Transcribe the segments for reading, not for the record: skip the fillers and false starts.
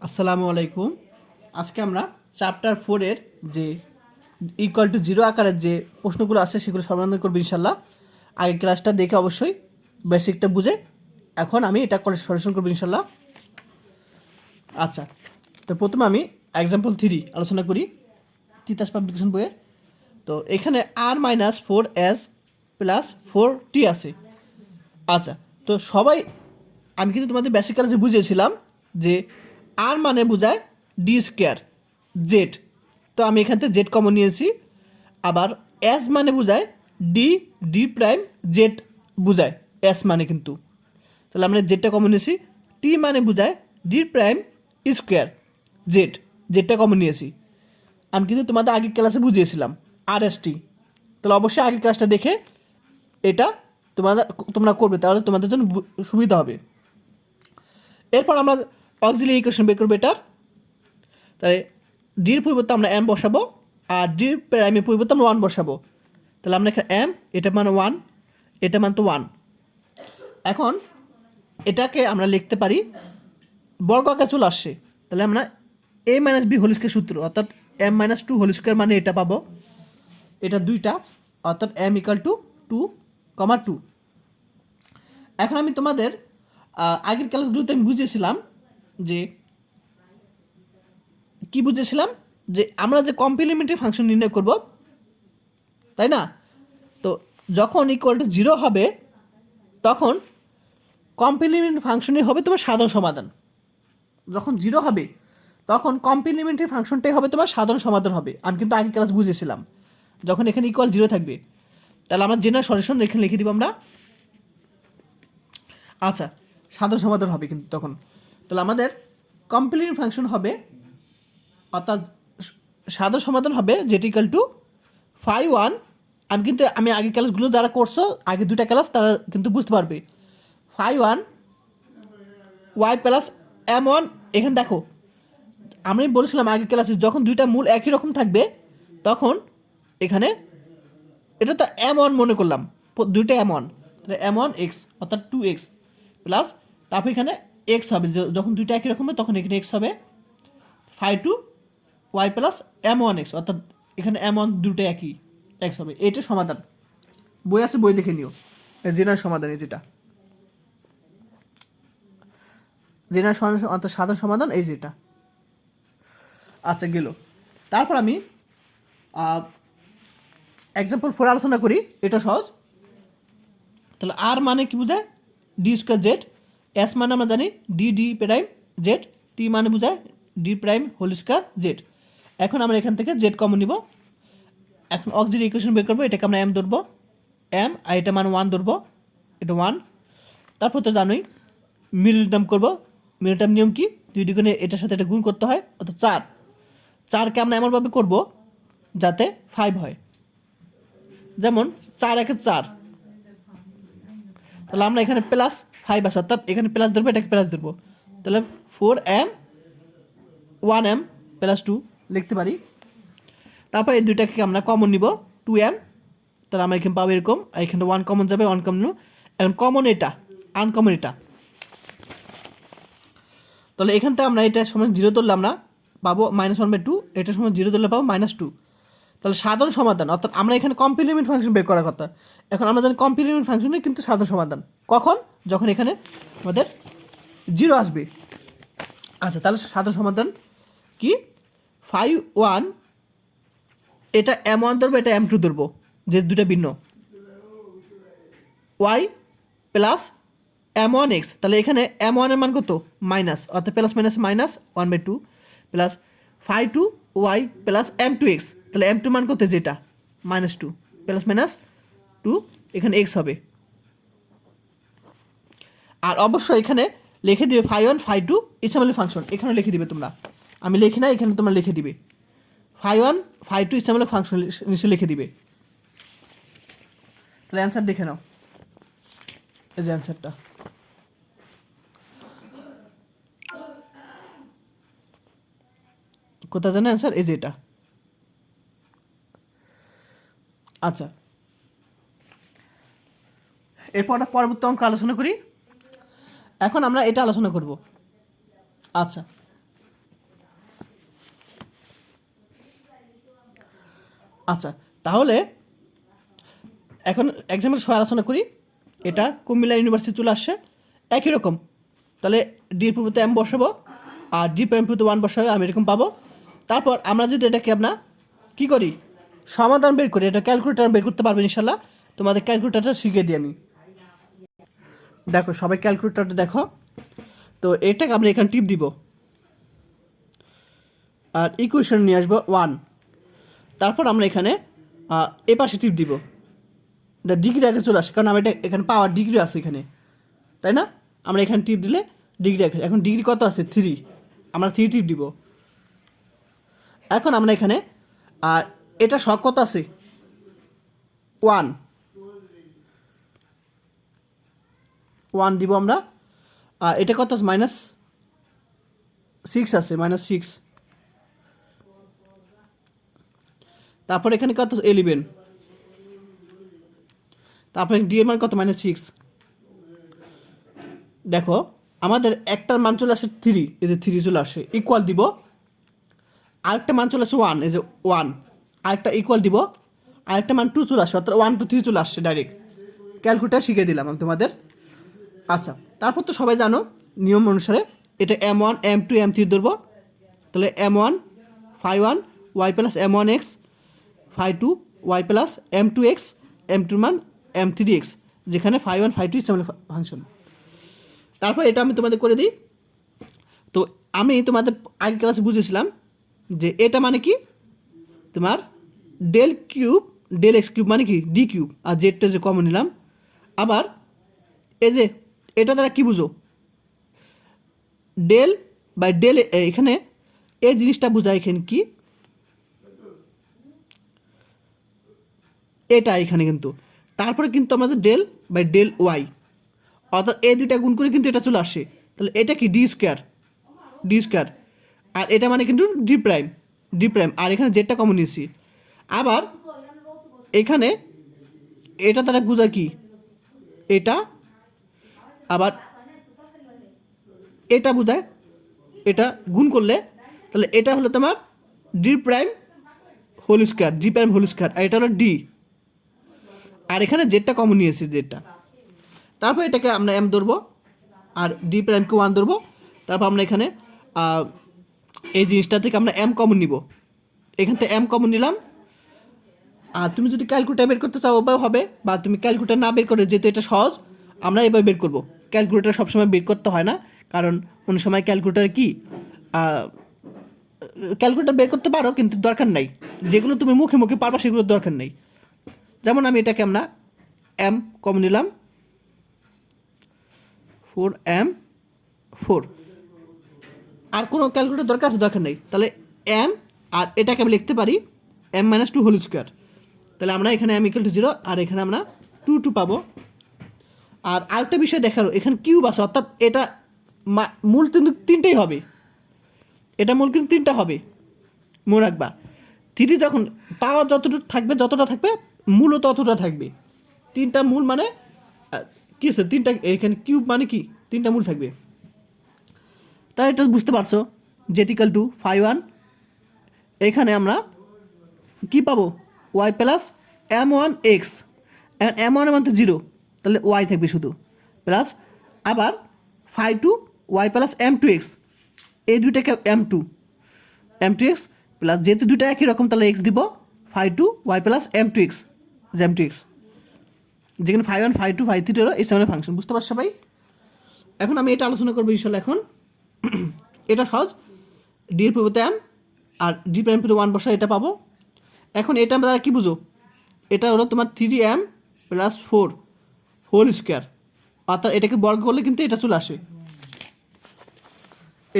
আসসালামু আলাইকুম। আজকে আমরা চ্যাপ্টার 4-এর যে ইকুয়াল টু জিরো আকারের যে প্রশ্নগুলো আছে সেগুলো সমাধান করবো ইনশাল্লাহ। আগের ক্লাসটা দেখে অবশ্যই বেসিকটা বুঝে এখন আমি এটা করে সলিউশন করবো ইনশাল্লাহ। আচ্ছা, তো প্রথমে আমি এক্সাম্পল 3 আলোচনা করি তিতাস পাবলিকেশন বইয়ের। তো এখানে r-4s প্লাস 4t আছে। আচ্ছা, তো সবাই আমি কিন্তু তোমাদের বেসিক ক্লাসে বুঝিয়েছিলাম যে আর মানে বোঝায় ডি স্কোয়ার জেড, তো আমি এখান থেকে জেড কমন নিয়েছি। আবার এস মানে বোঝায় ডি ডি প্রাইম জেড বোঝায় এস মানে, কিন্তু তাহলে আমরা জেডটা কমন নিয়েছি। টি মানে বোঝায় ডি প্রাইম স্কোয়ার জেড, জেডটা কমন নিয়েছি। আমি কিন্তু তোমাদের আগের ক্লাসে বুঝিয়েছিলাম আর এস টি, তাহলে অবশ্যই আগের ক্লাসটা দেখে এটা তোমরা করবে, তাহলে তোমাদের জন্য সুবিধা হবে। এরপর আমরা অক্সিলিয়ারি ইকুয়েশন বের করবো এটার। তাহলে ডির পরিবর্তে আমরা এম বসাবো আর ডির প্রাইমের পরিবর্তে আমরা 1 বসাবো। তাহলে আমরা এখানে এম, এটা মানে 1, এটা মান তো 1। এখন এটাকে আমরা লিখতে পারি বর্গ আকারে চলে আসছে, তাহলে আমরা a minus B whole square সূত্র, অর্থাৎ m-2 হোল স্কোয়ার মানে এটা পাবো। এটা দুইটা, অর্থাৎ m ইকাল টু 2, 2। এখন আমি তোমাদের আগের ক্লাসগুলোতে আমি বুঝিয়েছিলাম যে কি বুঝেছিলাম যে আমরা যে কমপ্লিমেন্টারি ফাংশন নির্ণয় করব, তাই না? তো যখন ইকুয়াল টু 0 হবে তখন কমপ্লিমেন্টারি ফাংশনই হবে তোমার সাধারণ সমাধান। যখন 0 হবে তখন কমপ্লিমেন্টারি ফাংশনটাই হবে তোমার সাধারণ সমাধান হবে। আমি কিন্তু আগের ক্লাস বুঝেছিলাম যখন এখানে ইকুয়াল 0 থাকবে, তাহলে আমরা জেনারেল সলিউশন এখানে লিখে দিব আমরা। আচ্ছা, সাধারণ সমাধান হবে কিন্তু তখন, তাহলে আমাদের কমপ্লিমেন্টারি ফাংশন হবে, অর্থাৎ সাধারণ সমাধান হবে যেটি ইকাল টু 5-1। আমি আগের ক্লাসগুলো যারা করছো আগে দুটা ক্লাস তারা কিন্তু বুঝতে পারবে। 5-1 y প্লাস m1। এখানে দেখো আমি বলেছিলাম আগের ক্লাসে যখন দুইটা মূল একই রকম থাকবে তখন এখানে এটা তো m1 মনে করলাম, দুইটা m1, তাহলে m1 x অর্থাৎ 2x প্লাস তারপর এখানে x হবে, যখন দুইটা একই রকম হবে তখন এখানে x হবে 5 y প্লাস m1x, অর্থাৎ এখানে m1 দুটো একই x হবে। এটা সমাধান, বই আছে বই দেখে নিও। জেনারেল সমাধান এই যেটা জেনারেল সমাধান, অর্থাৎ সাধারণ সমাধান এই যেটা। আচ্ছা গেল। তারপর আমি এক্সাম্পল 4 আলোচনা করি, এটা সহজ। তাহলে আর মানে কি বোঝায় ডি স্কোয়ার জেড, এস মানে আমরা জানি D D prime Z, T মানে বোঝায় D prime whole square Z. এখন আমরা এখান থেকে জেড কমন নিব। এখন অক্সিলিয়ারি ইকুয়েশন বের করবো, এটাকে আমরা এম ধরবো, এম, আর এটা মানে 1 ধরবো, এটা 1। তারপর তো জানোই মিডল টার্ম করবো। মিডল টার্ম নিয়ম কি, দুই দিকে এটার সাথে এটা গুণ করতে হয়, অর্থাৎ 4কে আমরা এমনভাবে করবো যাতে 5 হয়, যেমন 4-1-4। তাহলে আমরা এখানে প্লাস 5 আছে, অর্থাৎ এখানে প্লাস ধরবো, এটাকে প্লাস ধরবো, তাহলে 4m 1m প্লাস 2 লিখতে পারি। তারপর এই দুইটাকে আমরা কমন নিব 2m, তাহলে আমরা এখানে পাবো এরকম, এখানে 1 কমন যাবে, 1 কমন নিব। এখন কমন এটা, আনকমন এটা, তাহলে এখান থেকে আমরা এটা সময় 0 ধরলে আমরা পাবো -1/2, এটার সময় 0 ধরলে পাবো -2। তাহলে সাধারণ সমাধান, অর্থাৎ আমরা এখানে কমপ্লিমেন্ট ফাংশন বের করার কথা। এখন আমরা জানি কমপ্লিমেন্ট ফাংশনে কিন্তু সাধারণ সমাধান কখন, যখন এখানে আমাদের 0 আসবে। আচ্ছা, তাহলে সাধারণ সমাধান কি, 5-1 এটা m1 ধরবো, এটা m2 ধরবো, যে দুটা ভিন্ন, y প্লাস m1x। তাহলে এখানে m1 এর মান কত, মাইনাস, অর্থাৎ plus minus minus 1/2 plus 5y plus m2x। তাহলে m2 মান কত, যেটা -2 প্লাস মাইনাস 2, এখানে x হবে। আর অবশ্যই এখানে লিখে দিবে 5-1 5-2 ইচ্ছামূলক ফাংশন, এখানে লিখে দিবে তোমরা, আমি লিখি না, এখানে তোমরা লিখে দিবে 5-1 5-2 ইচ্ছামূলক ফাংশন নিচে লিখে দিবে। তাহলে অ্যান্সার দেখে নাও, এই যে অ্যান্সারটা। কোথায় জানো অ্যান্সার, এই যে এটা। আচ্ছা, এরপর পরবর্তী অঙ্ক আলোচনা করি। এখন আমরা এটা আলোচনা করব আচ্ছা, আচ্ছা, তাহলে এখন এক্সাম্পল সহ আলোচনা করি। এটা কুমিল্লা ইউনিভার্সিটি চলে আসছে একই রকম। তাহলে ডি পরিবর্তে এম বসাবো আর ডি প্রাইম পরিবর্তে 1 বসালে আমি এরকম পাবো। তারপর আমরা যদি এটাকে আমরা কী করি, সমাধান বের করি, এটা ক্যালকুলেটার বের করতে পারবেন ইনশাল্লাহ। তোমাদের ক্যালকুলেটারটা শিখিয়ে দিই আমি। দেখো সবাই ক্যালকুলেটারটা দেখো। তো এটাকে আমরা এখানে টিপ দিব আর ইকুয়েশন নিয়ে আসবো 1। তারপর আমরা এখানে এ পাশে টিপ দিব, এটা ডিগ্রি আগে চলে আসে, কারণ আমি এটা এখানে পাওয়ার ডিগ্রি আছে এখানে, তাই না? আমরা এখানে টিপ দিলে ডিগ্রি আগে, এখন ডিগ্রি কত আছে 3, আমরা 3 টিপ দিব। এখন আমরা এখানে এটা শক কত আছে 1 দিব আমরা। এটা কত আছে -6 আছে, -6। তারপর এখানে কত 11, তারপরে ডি এর মান কত -6। দেখো আমাদের একটার মান চলে আসে 3, এই যে 3 চলে আসে, ইকুয়াল দিব। আরেকটা মান চলে আসে 1, এই যে 1, আরেকটা ইকুয়াল দিব। আরেকটা মান 2 চলে আসে, অর্থাৎ 1 2 3 চলে আসছে ডাইরেক্ট। ক্যালকুলেটার শিখিয়ে দিলাম আমি তোমাদের। আচ্ছা, তারপর তো সবাই জানো নিয়ম অনুসারে এটা m1 m2 m3 ধরবো। তাহলে m1 phi1 y plus m1 x, phi2 y plus m2 x, m2 মান m3 x, যেখানে phi1 phi2 ইজ ফাংশন। তারপর এটা আমি তোমাদের করে দিই। তো আমি তোমাদের আগের ক্লাসে বুঝেছিলাম যে এটা মানে কি তোমার del cube, del X cube মানে কি ডি কিউব, আর জেডটা যে কমন নিলাম। আবার এই যে এটা দ্বারা কি বুঝো, ডেল বাই ডেল, এখানে এই জিনিসটা বোঝায় এখানে কি এটা এখানে কিন্তু, তারপরে কিন্তু আমাদের ডেল বাই ডেল ওয়াই, অর্থাৎ এই দুইটা গুণ করে কিন্তু এটা চলে আসে। তাহলে এটা কি ডি স্কোয়ার, আর এটা মানে কিন্তু ডি প্রাইম, আর এখানে জেডটা কমন নিয়েছি। আবার এখানে এটা দ্বারা বোঝায় কি এটা, আবার এটা বোঝায়, এটা গুণ করলে তাহলে এটা হলো তোমার ডি প্রাইম হোল স্কোয়ার, আর এটা হলো ডি, আর এখানে জেডটা কমন নিয়েছি জেডটা। তারপর এটাকে আমরা এম ধরবো আর ডি প্রাইমকে 1 ধরবো। তারপর আমরা এখানে এই জিনিসটা থেকে আমরা এম কমন নিব, এখান থেকে এম কমন নিলাম। আর তুমি যদি ক্যালকুলেটার বের করতে চাও ওভাবে হবে, বা তুমি ক্যালকুলেটার না বের করে, যেহেতু এটা সহজ আমরা এভাবে বের করব। ক্যালকুলেটার সবসময় বের করতে হয় না, কারণ অন্য সময় ক্যালকুলেটার কি ক্যালকুলেটার বের করতে পারো কিন্তু দরকার নাই, যেগুলো তুমি মুখে মুখে পারবা সেগুলোর দরকার নেই। যেমন আমি এটাকে আমরা এম কমন নিলাম, 4m4, আর কোনো ক্যালকুলেটার দরকার নেই। তাহলে এম, আর এটাকে আমি লিখতে পারি m-2 হোল স্কোয়ার। তাহলে আমরা এখানে m = 0, আর এখানে আমরা 2 পাবো। আর আরেকটা বিষয় দেখারো, এখানে কিউব আছে, অর্থাৎ এটা মূল কিন্তু 3টেই হবে, এটা মূল কিন্তু 3টা হবে, মনে রাখবা। 3 যখন পাওয়ার যতটা থাকবে মূলও ততটা থাকবে। 3টা মূল মানে কী আছে, 3টা এখানে কিউব মানে কি 3টা মূল থাকবে। তাই এটা বুঝতে পারছো জেড ইকাল টু phi1, এখানে আমরা কি পাবো y plus m1 x, m1 এর মান তো 0, তাহলে y থাকবে শুধু, প্লাস আবার phi2 y plus m2 x, এই দুইটাকে m2 x প্লাস, যেহেতু দুইটা একই রকম তাহলে x দিব, phi2 y plus m2 x, যেখানে phi1 phi2 phi3 হলো এই সেভেনের ফাংশন। বুঝতে পারছো সবাই? এখন আমি এটা আলোচনা করবো ইনশাল্লাহ। এখন এটা সহজ, ডি এর পরিবর্তে এম আর ডি প্রাইম পরিবর্তে 1 বসা, এটা পাবো। এখন এটা দ্বারা কি বুঝো, এটা হলো তোমার 3m + 4 হোল স্কোয়ার, অর্থাৎ এটাকে বর্গ করলে কিন্তু এটা চলে আসে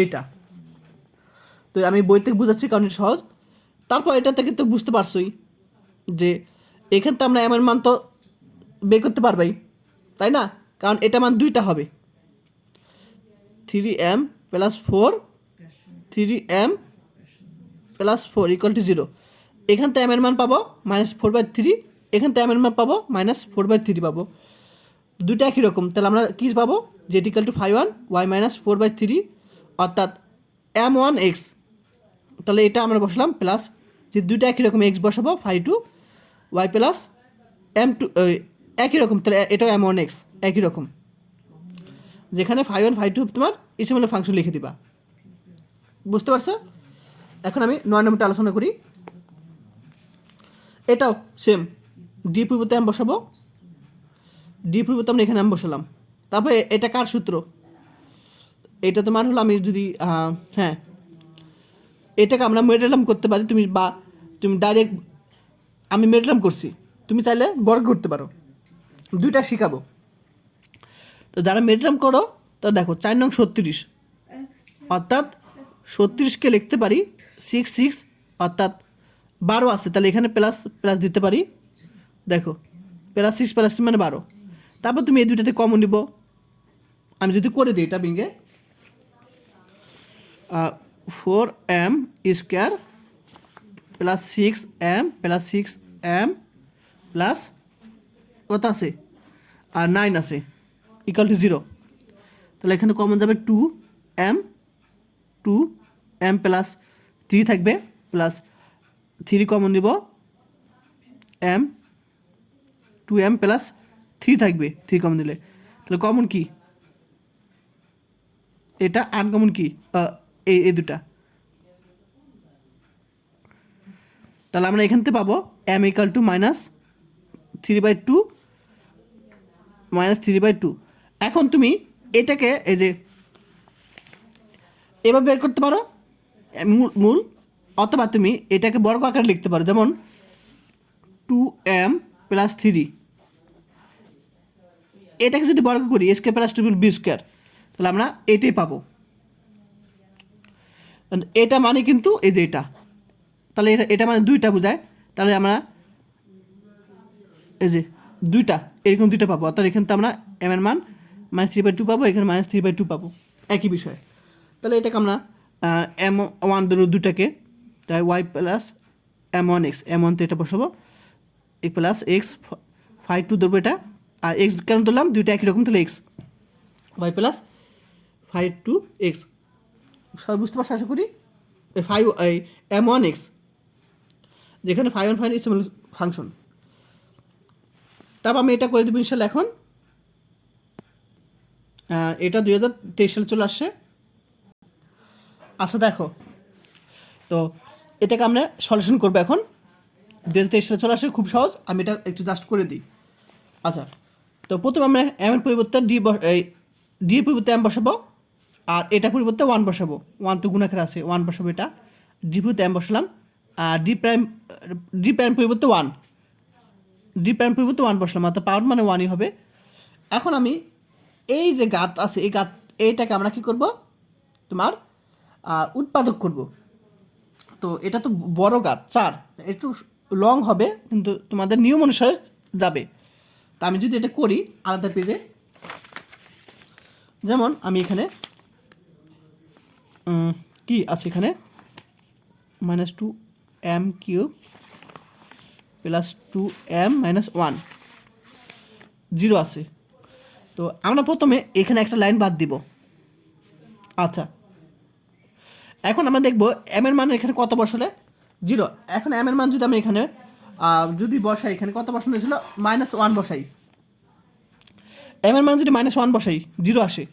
এইটা। তো আমি বই থেকে বুঝাচ্ছি কারণ এটা সহজ। তারপর এটা থেকে তো বুঝতে পারছোই যে এখান থেকে আমরা এম এর মান তো বের করতে পারবাই, তাই না? কারণ এটা মান 2টা হবে, 3m + 4 = 0। এখান থেকে m এর মান পাবো -4/3, এখান থেকে m এর মান পাবো -4/3 পাবো, দুইটা একই রকম। তাহলে আমরা কী পাবো, z = phi1 y - 4/3, অর্থাৎ m1x, তাহলে এটা আমরা বসালাম প্লাস যে দুইটা একই রকম এক্স বসাবো phi two y plus m2 একই রকম, তাহলে এটাও m1x একই রকম, যেখানে ফাই ওয়ান ফাই টু তোমার ইচ্ছেমতো ফাংশন লিখে দিবা। বুঝতে পারছো? এখন আমি 9 নম্বরটা আলোচনা করি। এটাও সেম, ডি পরিবর্তে এম বসাবো, ডি পরিবর্তে আমরা এখানে এম বসালাম। তারপরে এটা কার সূত্র? এটা তোমার হলো, আমি যদি হ্যাঁ এটাকে আমরা মেডেলাম করতে পারি, তুমি ডাইরেক্ট, আমি মেডেলাম করছি, তুমি চাইলে বর্গ করতে পারো, দুইটা শিখাবো। তো যারা মেডেলাম করো তা দেখো 4 নং 36, অর্থাৎ 36কে লিখতে পারি 6 অর্থাৎ 12 আছে, তাহলে এখানে প্লাস প্লাস দিতে পারি। দেখো প্লাস 6 প্লাস 6 মানে 12। তারপর তুমি এই দুইটাতে কমন নিব, আমি যদি করে দিই এটা ভেঙে 4m square plus 6m plus 6m plus কত আছে আর 9 আছে ইকুয়াল টু 0। তাহলে এখানে কমন যাবে 2m প্লাস 3 থাকবে, প্লাস 3 কমন নিব m, 2m প্লাস 3 থাকবে, 3 কমন দিলে তাহলে কমন কি এটা, আনকমন কি এই দুটা। তাহলে আমরা এখান থেকে পাবো m ইকাল টু -3/2 -3/2। এখন তুমি এটাকে এই যে এভাবে বের করতে পারো মূল, অথবা তুমি এটাকে বর্গ আকারে লিখতে পারো, যেমন 2m প্লাস 3, এটাকে যদি বর্গ করি a square plus 2b square, তাহলে আমরা এটাই পাবো। এটা মানে কিন্তু এই যে এটা, তাহলে এটা মানে দুইটা বোঝায়, তাহলে আমরা এই যে দুইটা এরকম দুইটা পাবো, অর্থাৎ এখানে তো আমরা m এর মান -3/2 পাবো, এখানে -3/2 পাবো, একই বিষয়। তাহলে এটাকে আমরা m1 ধরো দুটাকে, তাই y প্লাস m1x, m1 তো এটা বসাবো x plus x, phi two ধরবো এটা, আর x কেন ধরলাম, দুইটা একই রকম, তাহলে x y plus phi two x। সবাই বুঝতে পারছো আশা করি? এই m1x, যেখানে phi one phi is function. তারপর আমি এটা করে দেবো ইনশাল্লাহ। এখন এটা 2023 সালে চলে আসছে। আচ্ছা দেখো, তো এটাকে আমরা সলিউশন করবো এখন। 2023 সালে চলে আসে, খুব সহজ, আমি এটা একটু জাস্ট করে দিই। আচ্ছা, তো প্রথমে আমরা এম এর পরিবর্তে ডি এর পরিবর্তে এম বসাবো, আর এটা পরিবর্তে 1 বসাবো, 1 তো গুণাকার আছে, 1 বসাবো, এটা ডি পরিবর্তে এম বসালাম, আর ডি প্রাইম পরিবর্তে 1, ডি প্রাইম পরিবর্তে 1 বসলাম, অর্থাৎ পাওয়ার মানে 1ই হবে। এখন আমি এই যে গাত আছে, এই গাত এইটাকে আমরা কি করব, তোমার উৎপাদক করব। তো এটা তো বড় গাত 4, একটু লং হবে, কিন্তু তোমাদের নিয়ম অনুসারে যাবে। তা আমি যদি এটা করি আলাদা পেজে, যেমন আমি এখানে কি আছে, এখানে -2m³ প্লাস 2m - 1 0 আছে। তো আমরা প্রথমে এখানে একটা লাইন বাদ দিব। আচ্ছা, এখন আমরা দেখব এম এর মান এখানে কত বসালে 0। এখন এম এর মান যদি আমি এখানে যদি বসাই, এখানে কত বসানো ছিল, -1 বসাই, এম এর মান যদি -1 বসাই 0 আসে।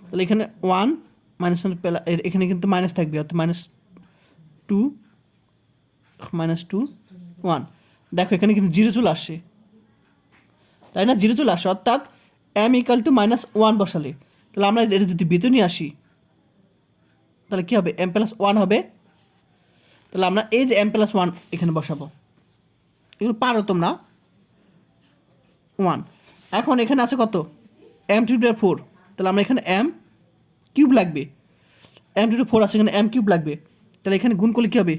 তাহলে এখানে 1 -1 এখানে কিন্তু মাইনাস থাকবে, অর্থাৎ -2 -2 1। দেখো এখানে কিন্তু 0 চলে আসছে, তাই না? 0 চলে আসে, অর্থাৎ m ইকাল টু -1 বসালে, তাহলে আমরা এটা যদি ভিতরে নিয়ে আসি, তাহলে কী হবে, m প্লাস 1 হবে। তাহলে আমরা এই যে m প্লাস 1 এখানে বসাবো, এগুলো পারো তোমরা 1। এখন এখানে আছে কত, m⁴, তাহলে আমরা এখানে m³ লাগবে, m⁴ আছে, এখানে m³ লাগবে, তাহলে এখানে গুণ করলে কী হবে,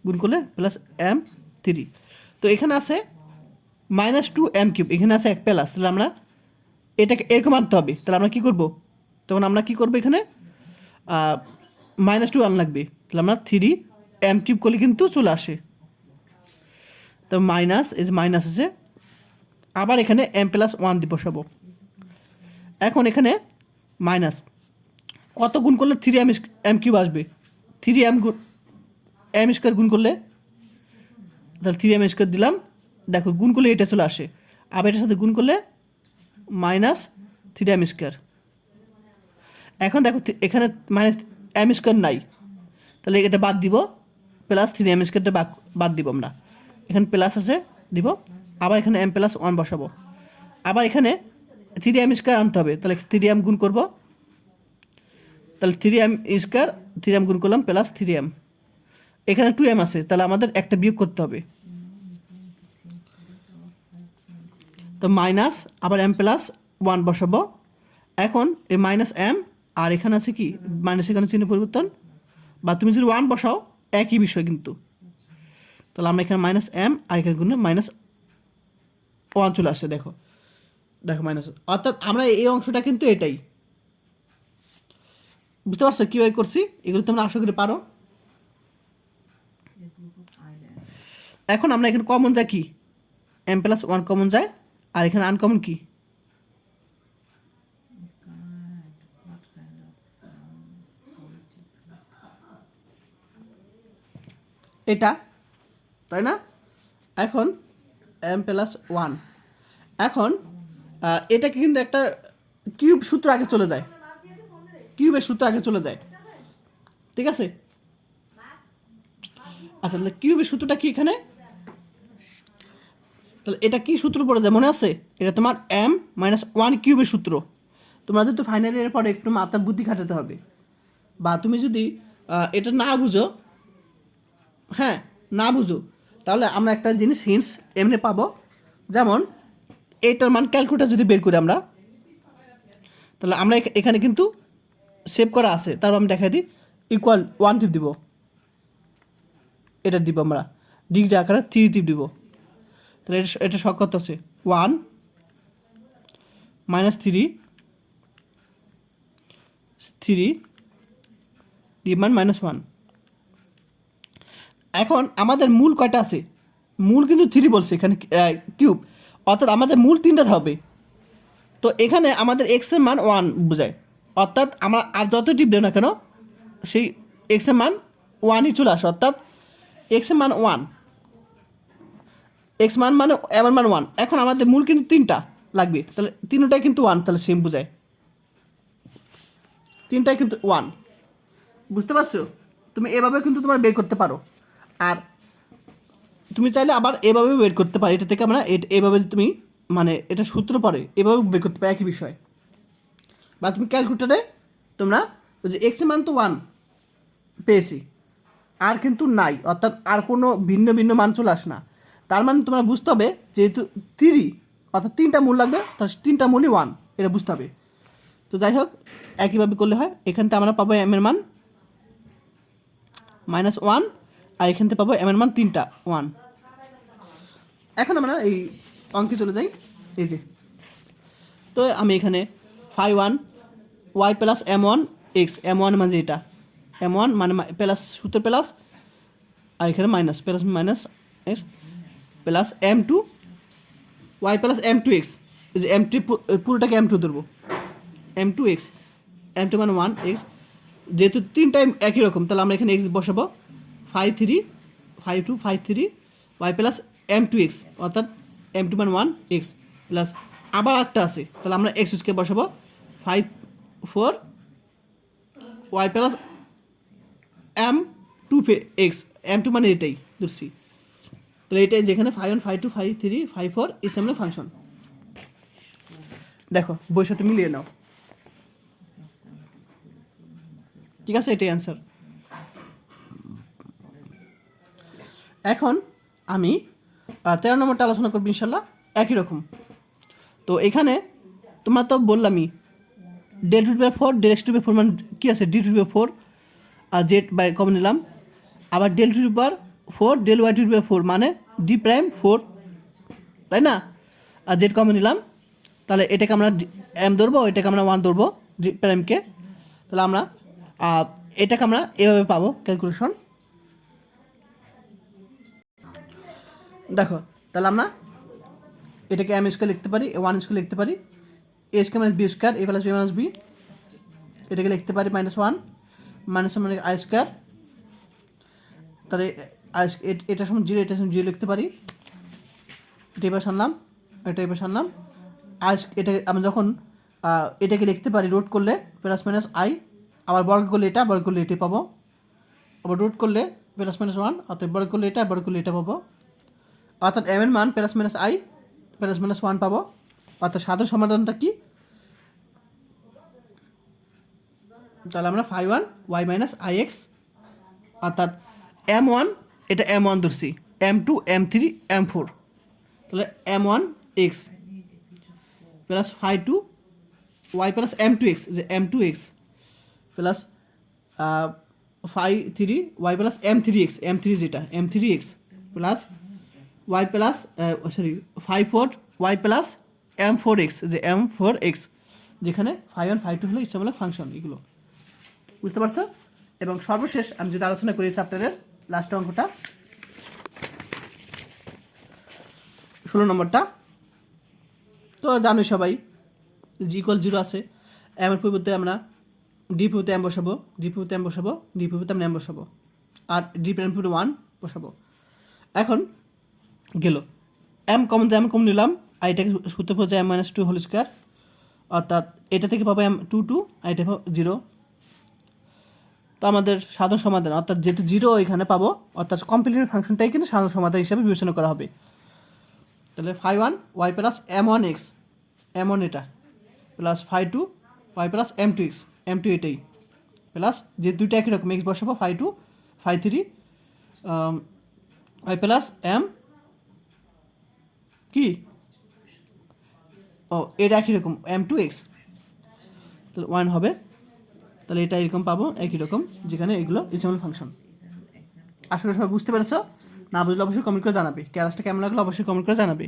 গুণ করলে প্লাস m3। তো এখানে আছে -2m³, এখানে আছে 1 প্লাস, তাহলে আমরা এটাকে এরকম আনতে হবে। তাহলে আমরা কী করব, তখন আমরা কী করবো, এখানে -2 1 লাগবে, তাহলে আমরা 3m কিউব করলে কিন্তু চলে আসে। তো মাইনাস, এই যে মাইনাস আছে, আবার এখানে m+1 দিয়ে বসাবো। এখন এখানে মাইনাস কত গুণ করলে 3m কিউব আসবে? 3m m স্কোয়ার গুণ করলে, তাহলে 3m স্কোয়ার দিলাম, দেখো গুণ করলে এটা চলে আসে, আবার এটার সাথে গুণ করলে -3m স্কোয়ার। এখন দেখো এখানে -m স্কোয়ার নাই, তাহলে এটা বাদ দিব, +3m স্কোয়ারটা বাদ দিব আমরা, এখানে প্লাস আছে দিব, আবার এখানে m+1 বসাবো, আবার এখানে 3m স্কোয়ার আনতে হবে, তাহলে 3m গুণ করব, তাহলে 3m স্কোয়ার 3m গুণ করলাম +3m, এখানে 2m আছে, তাহলে আমাদের একটা বিয়োগ করতে হবে, তো মাইনাস আবার m+1 বসাবো। এখন এই -m আর এখানে আছে কি মাইনাস, এখানে চিহ্ন পরিবর্তন, বা তুমি যদি 1 বসাও একই বিষয় কিন্তু, তাহলে আমরা এখানে -m আর এখানে গুণ -1 চলে আসছে, দেখো দেখো মাইনাস, অর্থাৎ আমরা এই অংশটা কিন্তু এটাই, বুঝতে পারছো কীভাবে করছি? এগুলো তোমরা আশা করি পারো। এখন আমরা এখানে কমন যায় কি, m+1 কমন যায়, আর এখানে আনকমন কি, এটা, তাই না? এখন m+1, এখন এটাকে কিন্তু একটা কিউব সূত্র আগে চলে যায়, কিউবের সূত্র আগে চলে যায়, ঠিক আছে? আচ্ছা, তাহলে কিউবের সূত্রটা কি এখানে, তাহলে এটা কি সূত্র পড়ে যায় মনে আছে? এটা তোমার m-1 কিউবের সূত্র। তোমরা যদি ফাইনাল ইয়ারের পরে একটু মাথা বুদ্ধি খাটাতে হবে, বা তুমি যদি এটা না বুঝো, হ্যাঁ না বুঝো, তাহলে আমরা একটা জিনিস হিন্টস এমনি পাবো, যেমন এইটার মান ক্যালকুলেটার যদি বের করি আমরা, তাহলে আমরা এখানে কিন্তু সেভ করা আছে, তারপর আমি দেখাই দিই, ইকুয়াল 1 টিপ দিব, এটা দিব আমরা ডিগ্রি আকারে 3 টিপ দিব, তাহলে এটা সব কত আছে 1 -3 ডিমান -1। এখন আমাদের মূল কয়টা আছে? মূল কিন্তু 3 বলছে এখানে কিউব, অর্থাৎ আমাদের মূল 3টা হবে। তো এখানে আমাদের x এর মান 1 বোঝায়, অর্থাৎ আমরা আর যত টিপ দেব না কেন সেই x এর মান 1ই চলে আসে, অর্থাৎ x এর মান 1, x মান মানে m এর মান 1। এখন আমাদের মূল কিন্তু 3টা লাগবে, তাহলে 3টাই কিন্তু 1, তাহলে সেম বোঝায়, 3টাই কিন্তু 1, বুঝতে পারছো? তুমি এভাবে কিন্তু তোমার বের করতে পারো, আর তুমি চাইলে আবার এভাবে বের করতে পারো, এটা থেকে আমরা এভাবে তুমি মানে এটা সূত্র পড়ে এভাবে বের করতে পারো একই বিষয়, বা তুমি ক্যালকুলেটারে তোমরা ওই যে এক্স এর মান তো 1 পেয়েছি, আর কিন্তু নাই, অর্থাৎ আর কোনো ভিন্ন ভিন্ন মান চলে আসে না, তার মানে তোমরা বুঝতে হবে যেহেতু 3, অর্থাৎ 3টা মূল লাগবে, তাহলে 3টা মূলই 1, এটা বুঝতে হবে। তো যাই হোক একইভাবে করলে হয়, এখান থেকে আমরা পাবো m এর মান -1, আর এখান থেকে পাবো m এর মান 3টা 1। এখন আমরা এই অঙ্কে চলে যাই, এই যে তো আমি এখানে φ1 y plus m1 x, m1 মানে এটা m1 মানে প্লাস সূত্র প্লাস, আর এখানে minus plus minus x plus m2 y plus m2 x, এই যে m2 পুরোটাকে m2 ধরবো, m2 x, m2 মানে 1 x, যেহেতু 3টাই একই রকম তাহলে আমরা এখানে x বসাবো, φ3 φ2 φ3 y প্লাস m2 x, অর্থাৎ m2 মানে 1 x প্লাস আবার একটা আছে, তাহলে আমরা x কে বসাবো 5 4 y plus m2 x, m2 মানে এটাই ধরছি, তাহলে এটাই যেখানে φ1 φ2 φ3 φ4 এই সামনে ফাংশন। দেখো বইয়ের সাথে মিলিয়ে নাও, ঠিক আছে, এটাই অ্যান্সার। এখন আমি 13 নম্বরটা আলোচনা করবো ইনশাল্লাহ একই রকম। তো এখানে তোমরা তো বললামই del2/4 del(x)⁴ মানে কী আছে d2/4, R Z by common নিলাম, আবার del2/4 del(y)⁴ মানে d'4, তাই না, আর জেড কমন নিলাম, তাহলে এটাকে আমরা m ধরবো, এটাকে আমরা 1 ধরবো d', তাহলে আমরা এটাকে আমরা এভাবে পাবো ক্যালকুলেশন। দেখো তাহলে আমরা এটাকে এম স্কোয়ার লিখতে পারি, ওয়ান স্কোয়ার লিখতে পারি, এ স্কোয়ার মাইনাস বি স্কোয়ার, এ প্লাস বি মাইনাস বি, এটাকে লিখতে পারি মাইনাস ওয়ান মানে আই স্কোয়ার। তাহলে এটা সমান জিরো, এটা সমান জিরো লিখতে পারি, এটা এবার সারলাম, এটা এবার সারলাম। এটা আমরা যখন এটাকে লিখতে পারি রুট করলে প্লাস মাইনাস আই, আবার বর্গ করলে এটা, বর্গ করলে এটি পাবো, আবার রুট করলে প্লাস মাইনাস ওয়ান, অর্থাৎ বর্গ করলে এটা, বর্গ করলে এটা পাবো, অর্থাৎ এম এর মান plus minus i plus minus one পাবো। অর্থাৎ সাধারণ সমাধানটা কি, তাহলে আমরা phi one y minus i x, অর্থাৎ এম ওয়ান এটা এম ওয়ান ধরছি, M two M three M four, তাহলে M one x plus phi two y plus M two x, যে M two x plus phi three y plus M three x, M three যেটা M three x plus y plus sorry phi four Y plus M four X, যে M four X, যেখানে phi one phi two হলো ইচ্ছামূলক function, এগুলো বুঝতে পারছো। এবং সর্বশেষ আমি যদি আলোচনা করি চ্যাপ্টারের লাস্ট অঙ্কটা 16 নম্বরটা, তো জানোই সবাই জি ইকুয়াল জিরো আছে, এম এর পরিবর্তে আমরা ডি পরিবর্তে এম বসাবো, ডি পরিবর্তে এম বসাবো, ডি পরিবর্তে আমরা এম বসাবো, আর ডি প্রাইম পরিবর্তে ওয়ান বসাবো। এখন গেল এম কমন, এম কমন নিলাম, আর এটাকে সূত্র পড়ছে M minus two whole square, অর্থাৎ এটা থেকে পাবো এম টু টু, আর এটা পাবো জিরো। তো আমাদের সাধারণ সমাধান, অর্থাৎ যেহেতু জিরো এখানে পাবো, অর্থাৎ কমপ্লিমেন্ট ফাংশনটাই কিন্তু সাধারণ সমাধান হিসাবে বিবেচনা করা হবে। তাহলে phi one y plus M one x, M one এটা plus phi two y plus M two x, M two এটাই প্লাস যে দুইটা একই রকম এক্স বসাবো, phi two phi three y plus M কি ও এটা একই রকম এম টু এক্স, তাহলে ওয়ান হবে। তাহলে এটা এরকম পাবো একই রকম, যেখানে এগুলো ইচ্ছামূলক ফাংশন। আশা করি সবাই বুঝতে পেরেছো, না বুঝলে অবশ্যই কমেন্ট করে জানাবে, ক্লাসটা কেমন লাগলো অবশ্যই কমেন্ট করে জানাবে।